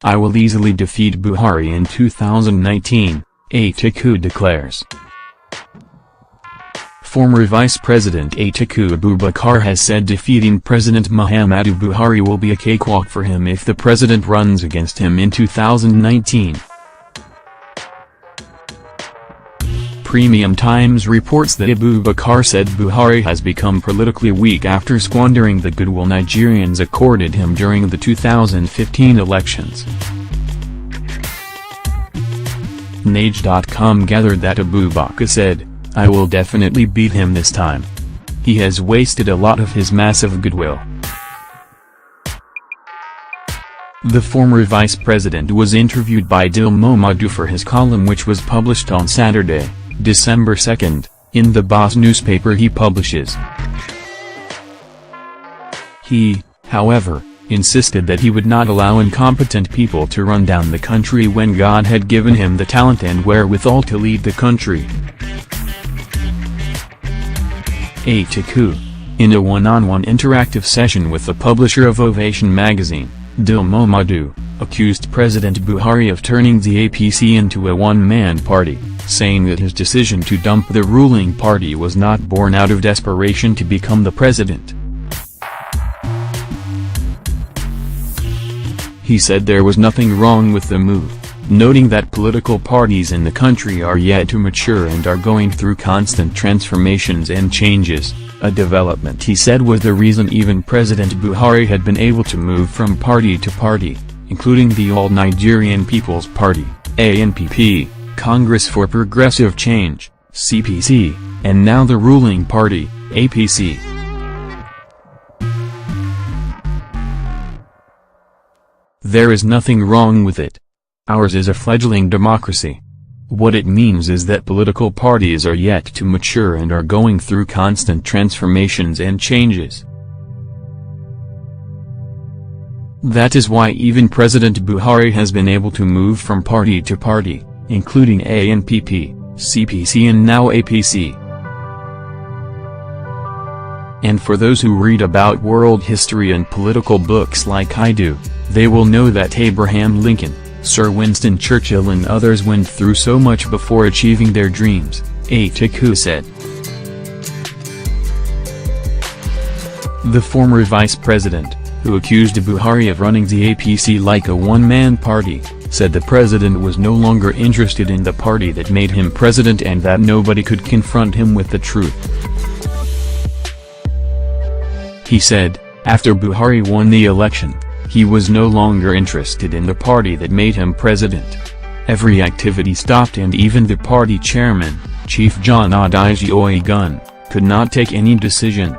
I will easily defeat Buhari in 2019, Atiku declares. Former Vice President Atiku Abubakar has said defeating President Muhammadu Buhari will be a cakewalk for him if the president runs against him in 2019. Premium Times reports that Abubakar said Buhari has become politically weak after squandering the goodwill Nigerians accorded him during the 2015 elections. Nage.com gathered that Abubakar said, "I will definitely beat him this time. He has wasted a lot of his massive goodwill." The former vice president was interviewed by Muhammadu for his column, which was published on Saturday, December 2, in the Boss newspaper he publishes. He, however, insisted that he would not allow incompetent people to run down the country when God had given him the talent and wherewithal to lead the country. Atiku, in a one-on-one interactive session with the publisher of Ovation magazine, Muhammadu, accused President Buhari of turning the APC into a one-man party, saying that his decision to dump the ruling party was not born out of desperation to become the president. He said there was nothing wrong with the move, noting that political parties in the country are yet to mature and are going through constant transformations and changes, a development he said was the reason even President Buhari had been able to move from party to party, including the All Nigerian People's Party, ANPP, Congress for Progressive Change, CPC, and now the ruling party, APC. There is nothing wrong with it. Ours is a fledgling democracy. What it means is that political parties are yet to mature and are going through constant transformations and changes. That is why even President Buhari has been able to move from party to party, including ANPP, CPC and now APC. And for those who read about world history and political books like I do, they will know that Abraham Lincoln, Sir Winston Churchill and others went through so much before achieving their dreams, Atiku said. The former vice president, who accused Buhari of running the APC like a one-man party, said the president was no longer interested in the party that made him president and that nobody could confront him with the truth. He said, after Buhari won the election, he was no longer interested in the party that made him president. Every activity stopped and even the party chairman, Chief John Adeji Oyegun, could not take any decision.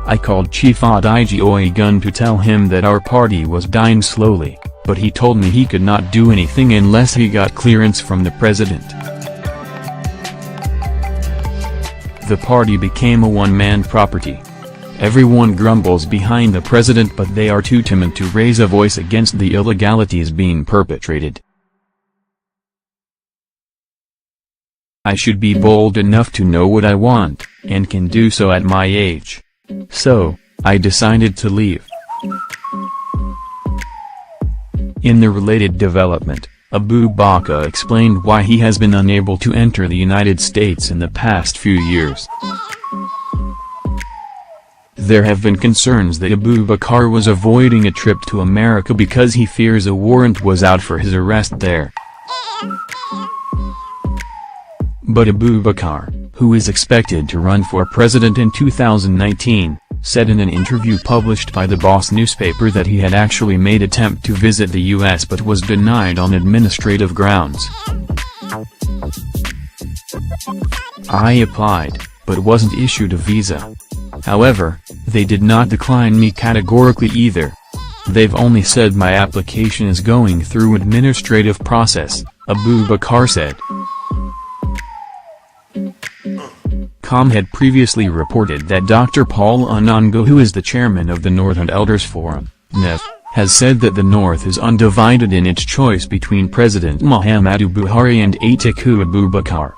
I called Chief Adeji Oyegun to tell him that our party was dying slowly, but he told me he could not do anything unless he got clearance from the president. The party became a one-man property. Everyone grumbles behind the president, but they are too timid to raise a voice against the illegalities being perpetrated. I should be bold enough to know what I want, and can do so at my age. So, I decided to leave. In the related development, Abubakar explained why he has been unable to enter the United States in the past few years. There have been concerns that Abubakar was avoiding a trip to America because he fears a warrant was out for his arrest there. But Abubakar, who is expected to run for president in 2019, said in an interview published by the Boss newspaper that he had actually made an attempt to visit the U.S. but was denied on administrative grounds. I applied, but wasn't issued a visa. However, they did not decline me categorically either. They've only said my application is going through administrative process, Abubakar said. Com had previously reported that Dr. Paul Anango, who is the chairman of the Northern Elders Forum, NEF, has said that the North is undivided in its choice between President Muhammadu Buhari and Atiku Abubakar.